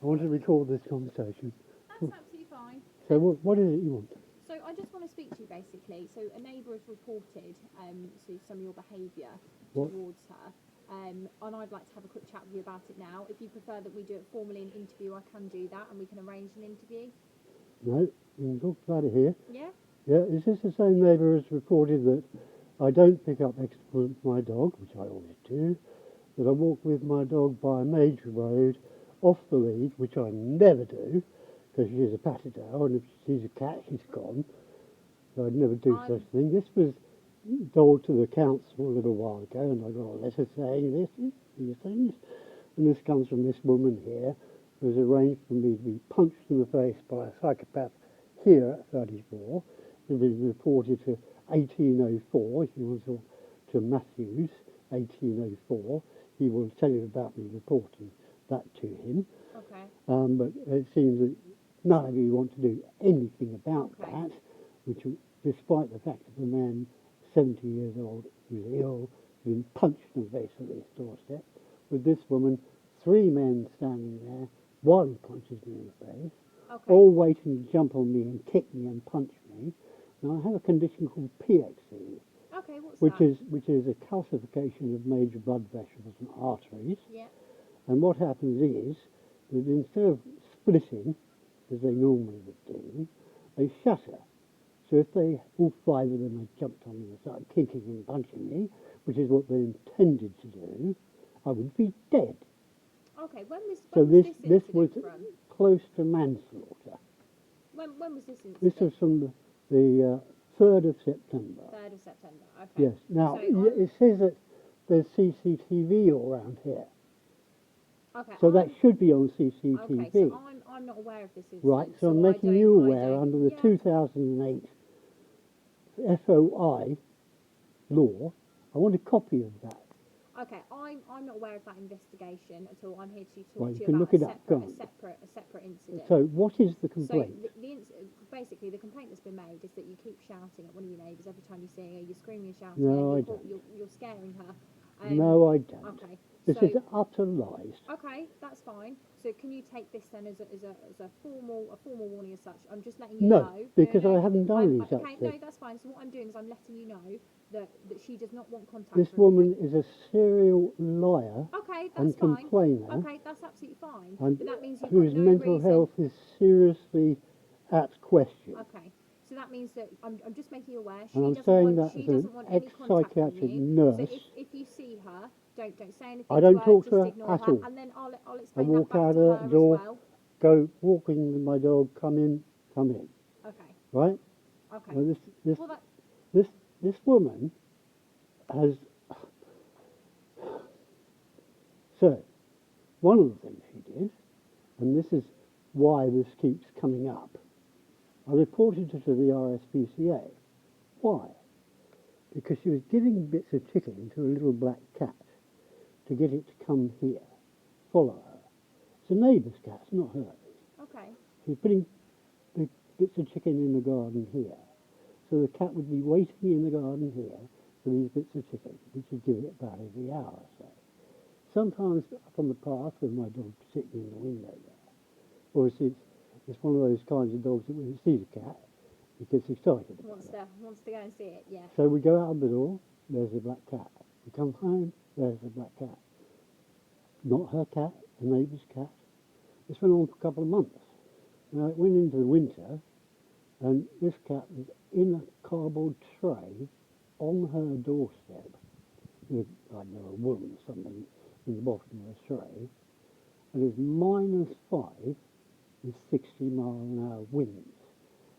I want to record this conversation. That's absolutely fine. So what is it you want? So I just want to speak to you basically. So a neighbour has reported so some of your behaviour What? towards her. And I'd like to have a quick chat with you about it now. If you prefer that we do it formally in interview, I can do that and we can arrange an interview. No, you can talk about it here. Yeah? Yeah, is this the same neighbour as reported that I don't pick up excrement from my dog, which I always do, that I walk with my dog by a major road off the lead, which I never do, because she's a patterdale, and if she sees a cat, she's gone. So I'd never do such a thing. This was told to the council a little while ago, and I got a letter saying these things, and this comes from this woman here, who has arranged for me to be punched in the face by a psychopath here at 34. It was reported to 1804, if you want to talk to Matthews, 1804. He will tell you about me reporting that to him. Okay. But it seems that none of you want to do anything about that, which, despite the fact that the man, 70 years old, who's ill, has been punched in the face at this doorstep, with this woman, 3 men standing there, one punches me in the face, all waiting to jump on me and kick me and punch me. Now I have a condition called PXE, Okay, what's which that? is a calcification of major blood vessels and arteries. Yeah. And what happens is that instead of splitting, as they normally would do, they shatter. So if all 5 of them had jumped on me and started kicking and punching me, which is what they intended to do, I would be dead. Okay, when was So this this incident was from? close to manslaughter. When was this incident? This was from the 3rd of September. 3rd of September. Okay. Yes. Now, So it says that there's CCTV all around here. Okay. So that should be on CCTV. Okay, so I'm not aware of this incident. Right, so I'm making you aware under the 2008 FOI law. I want a copy of that. Okay, I'm not aware of that investigation at all. I'm here to talk Well, to you you can about look it up, go on. a separate incident. So what is the So complaint? basically, the complaint that's been made is that you keep shouting at one of your neighbours every time you're seeing her. You're screaming and shouting. No, at her, I don't. You're scaring her. No, I don't. Okay. This so, is utter lies. Okay, that's fine. So can you take this then as a formal warning as such? I'm just letting you No, know. because I haven't done any such Okay, thing. no, that's fine. So what I'm doing is I'm letting you know that she does not want contact. This woman is a serial liar Okay, that's and fine. complainer, Okay, that's absolutely fine. and But that means you've whose got no mental reason. health is seriously at question. Okay, so that means that I'm just making you aware. She And I'm doesn't saying want. that She as an doesn't want any contact from ex-psychiatric you. nurse. So if you see her, don't say anything. I don't to talk her, to her just ignore at her, all. and then I'll I explain walk that back out to of her that as door, well. go walking with my dog, come in. Okay. Right? Okay. Now Well, that. this woman has. So, one of the things she did, and this is why this keeps coming up, I reported her to the RSPCA. Why? Because she was giving bits of chicken to a little black cat to get it to come here, follow her. It's a neighbour's cat, it's not hers. Okay. She's putting the bits of chicken in the garden here. So the cat would be waiting in the garden here for these bits of chicken, which would give it about every hour or so. Sometimes up on the path with my dog sitting in the window there. Obviously, it's one of those kinds of dogs that when it sees a cat, it gets excited about it. Wants to go and see it. Yeah. So we go out the door, there's the black cat. We come home, there's the black cat. Not her cat, the neighbour's cat. This went on for a couple of months. Now it went into the winter, and this cat was in a cardboard tray on her doorstep with, I don't know, a wool or something in the bottom of the tray, and it was -5 with 60-mile-an-hour winds.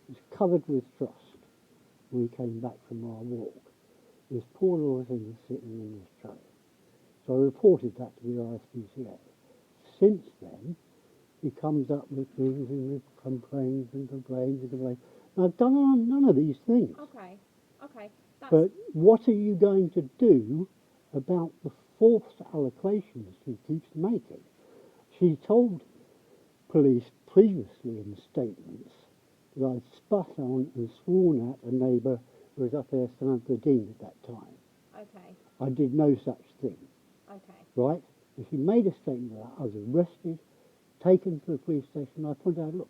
It was covered with frost when we came back from our walk. This poor little thing was sitting in this tray. So I reported that to the RSPCA. Since then, he comes up with things and complains and complains and complains. And I've done none of these things. Okay. Okay. That's, But what are you going to do about the false allocations she keeps making? She told police previously in statements that I'd spat on and sworn at a neighbour who was up there Samantha Dean at that time. okay. I did no such thing, Okay. right? If she made a statement of that, I was arrested, taken to the police station. I pointed out, look,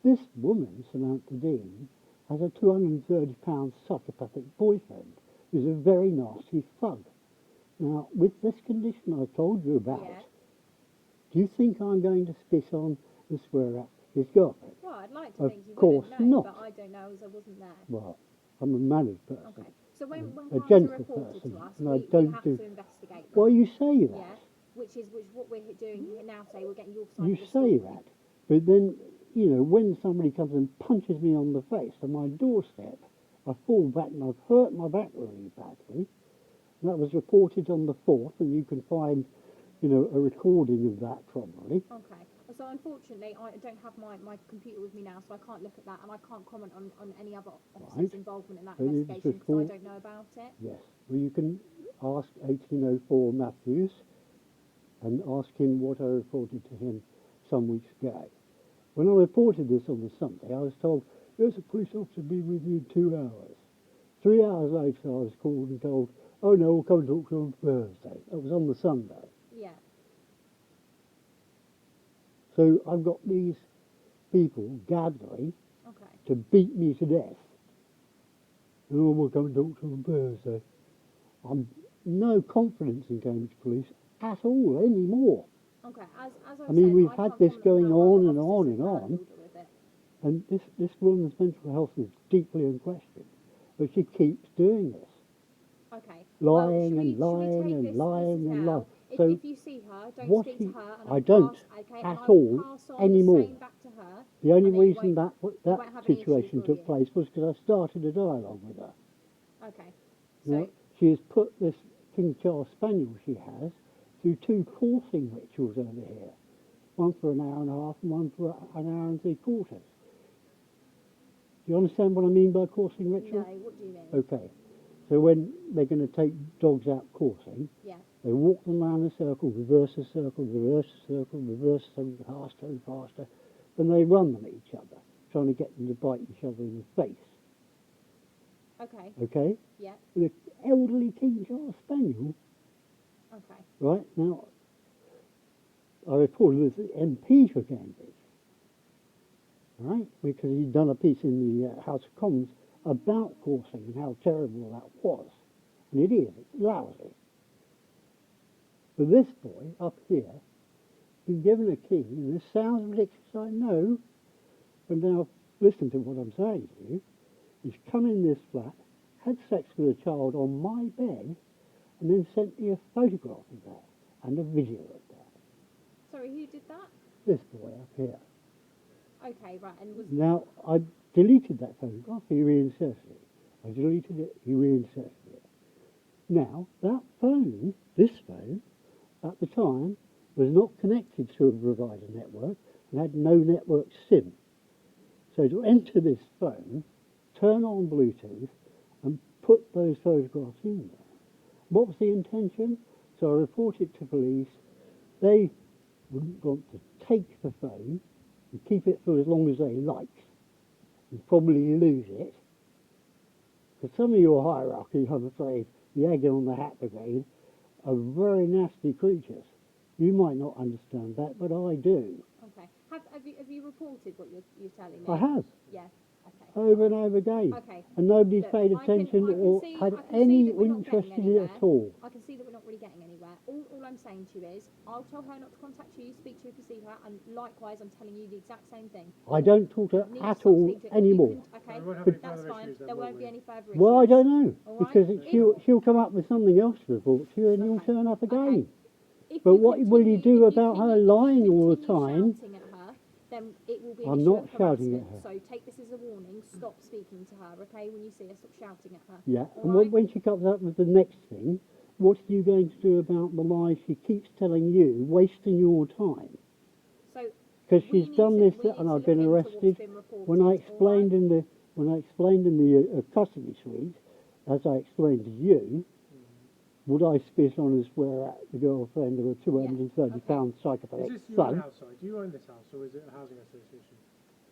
this woman, Samantha Dean, has a £230 psychopathic boyfriend who's a very nasty thug. Now, with this condition I told you about, Yeah. do you think I'm going to spit on and swear at his girlfriend? Well, I'd like to Of think you course wouldn't know, not. but I don't know as I wasn't there. Well, I'm a managed person. Okay. So when a crimes are gentle reported person, to us, and I we don't have do. to investigate them. Well, you say that. Yeah. Which what we're doing here now. Say we're getting your side You of the say story. that, but then, you know, when somebody comes and punches me on the face on my doorstep, I fall back and I've hurt my back really badly. That was reported on the 4th, and you can find, you know, a recording of that probably. Okay. So unfortunately, I don't have my computer with me now, so I can't look at that, and I can't comment on any other officer's Right. involvement in that But it's investigation because I report- don't know about it. Yes. Well, you can ask 1804 Matthews and ask him what I reported to him some weeks ago. When I reported this on the Sunday, I was told, yes, a police officer will be with you in 2 hours. 3 hours later, I was called and told, oh no, we'll come and talk to you on Thursday. That was on the Sunday. Yeah. So I've got these people gathering Okay. to beat me to death. And oh, we'll come and talk to you on Thursday. I'm no confidence in Cambridge Police at all anymore. Okay. As I mean, said, we've I had can't this comment going how on other and on officers and have on. handled with it. And this woman's mental health is deeply in question. But she keeps doing this. Okay. Lying well, and should we lying take and this lying and now? lying. If, So if you see her, don't what speak he- to her. And I I'll don't pass, okay, at and I all will pass on anymore. the same back to her. The only and then you reason that won't that have any issues, situation will took you? place was because I started a dialogue with her. Okay. Now, So she has put this King Charles Spaniel she has through 2 coursing rituals over here. One for an hour and a half and one for an hour and 3/4. Do you understand what I mean by coursing no, ritual? what do you mean? Okay. So when they're going to take dogs out coursing, Yeah. they walk them round a circle, reverse a circle, reverse a circle, reverse a circle, faster and faster. Then they run them at each other, trying to get them to bite each other in the face. Okay. Okay? Yeah. With an elderly King Charles Spaniel, Okay. right? Now, I reported this to the MP for Cambridge, right? Because he'd done a piece in the House of Commons about coursing and how terrible that was. And it is, it's lousy. But this boy up here been given a key, and this sounds ridiculous, I know, but now listen to what I'm saying to you. He's come in this flat, had sex with a child on my bed, and then sent me a photograph of that and a video of that. Sorry, who did that? This boy up here. Okay, right, and was Now, I deleted that photograph, he reinserted it. I deleted it, he reinserted it. Now, that phone, this phone, at the time, was not connected to a provider network and had no network SIM. So to enter this phone, turn on Bluetooth and put those photographs in there. What was the intention? So I reported to police. They wouldn't want to take the phone and keep it for as long as they like and probably lose it. Because some of your hierarchy, I'm afraid, the egg on the hat brigade, are very nasty creatures. You might not understand that, but I do. okay. Have you reported what you're telling me? I have, Yeah. Okay. over and over again. Okay. And nobody's Look, paid I can attention or see- had I can see any that we're not interest getting in it anywhere. at all. I can see that we're not really getting anywhere. All I'm saying to you is, I'll tell her not to contact you, speak to you if you see her, and likewise, I'm telling you the exact same thing. I don't talk to her Need to at stop all speaking to her. If you anymore. can- okay, We won't have But- any that's further fine. issues then, There will won't be we? any further issues. Well, I don't know, All right. because If- she'll come up with something else to report to you and you'll Okay. turn up Okay. again. If But you what will you continue- do if you about her continue- lying all the continue time? shouting at her, then it will be an I'm issue not of shouting at harassment. her. So take this as a warning. Stop speaking to her, okay? When you see her, stop shouting at her. Yeah, All and right? when she comes up with the next thing, what are you going to do about the lies she keeps telling you, wasting your time? So Because we she's need done to- this we need and to I've look been into what's arrested. been reported, When I all explained right? in the custody suite, as I explained to you, would I spit on and swear at the girlfriend of a £230 Is psychopathic this your son? house site? Do you own this house or is it a housing association?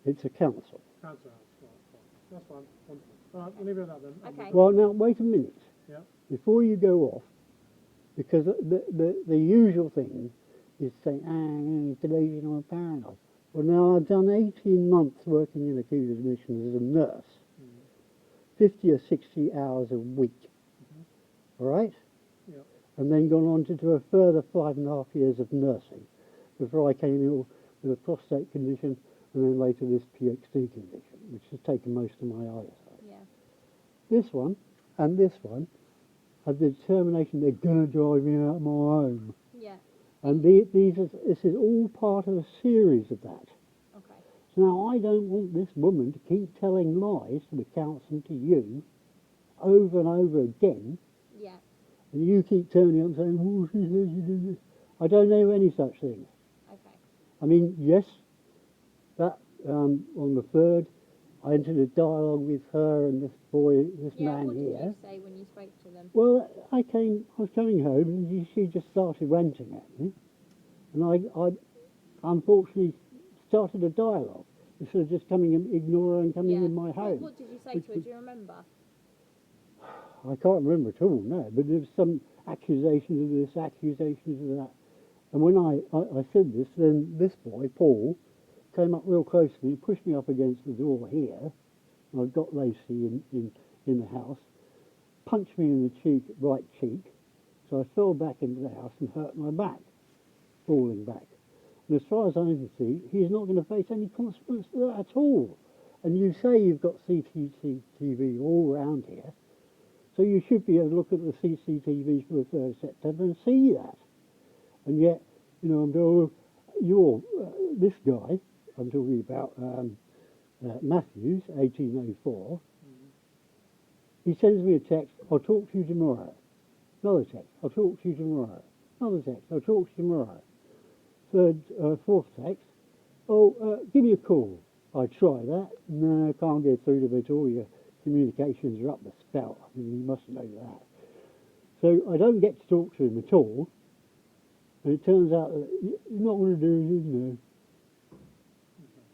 It's a council. Council house. Right, fine. That's fine. Wonderful. All right, we'll leave it at that then. Okay. Well, now wait a minute. Yeah. Before you go off, because the usual thing is saying, he's delusional and paranoid. Well, now I've done 18 months working in acute admissions as a nurse, 50 or 60 hours a week, all right? Yeah. And then gone on to do a further 5.5 years of nursing before I came ill with a prostate condition and then later this PXD condition, which has taken most of my eyesight. Yeah. This one and this one have the determination they're going to drive me out of my home. Yeah. And this is all part of a series of that. Okay. So now I don't want this woman to keep telling lies to the council and to you over and over again, Yeah. and you keep turning up saying, oh, she says you do this. I don't know any such thing. Okay. I mean, yes, that on the 3rd, I entered a dialogue with her and this boy, this Yeah. man What did here. you say when you spoke to them? Well, I was coming home and she just started ranting at me. And I unfortunately started a dialogue instead of just coming and ignore her and coming in my home. What did you say which to her? Do you remember? I can't remember at all, no, but there was some accusations of this, accusations of that. And when I said this, then this boy, Paul, came up real close to me, pushed me up against the door here, and I've got Lacey in the house, punched me in the cheek, right cheek, so I fell back into the house and hurt my back, falling back. And as far as I can see, he's not going to face any consequence to that at all. And you say you've got CCTV all around here, so you should be able to look at the CCTVs for the 3rd of September and see that. And yet, you know, I'm told, this guy, I'm talking about Matthews, 1804, he sends me a text, I'll talk to you tomorrow. Another text, I'll talk to you tomorrow. Another text, I'll talk to you tomorrow. Fourth text, give me a call. I try that. No, can't get through to me at all. Your communications are up the spout. I mean, you must know that. So I don't get to talk to him at all. And it turns out that he's not going to do anything, no.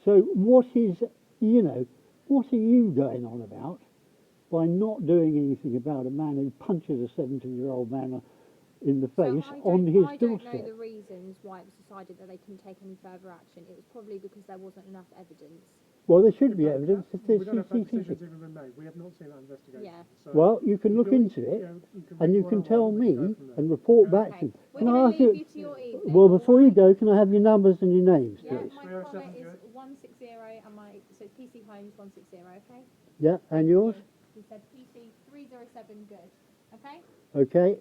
So what are you going on about by not doing anything about a man who punches a 70-year-old man in the face on his I don't doorstep? know the reasons why it was decided that they couldn't take any further action. It was probably because there wasn't enough evidence. Well, there should be But evidence if we there's don't know if that CCTV. decision's even been made. We have not seen that investigation. Yeah. So Well, you can look you'll- into it, you know, you can and you report can on tell what, we me can go from there. and report back to Okay. you. We're Can I going ask to leave you to your evening. Well, before you alright? go, can I have your numbers and your names, Yeah, please? my 307 comment is good. 160 and so it's PC Homes 160, okay? Yeah, and yours? He said PC 307 good, okay? Okay.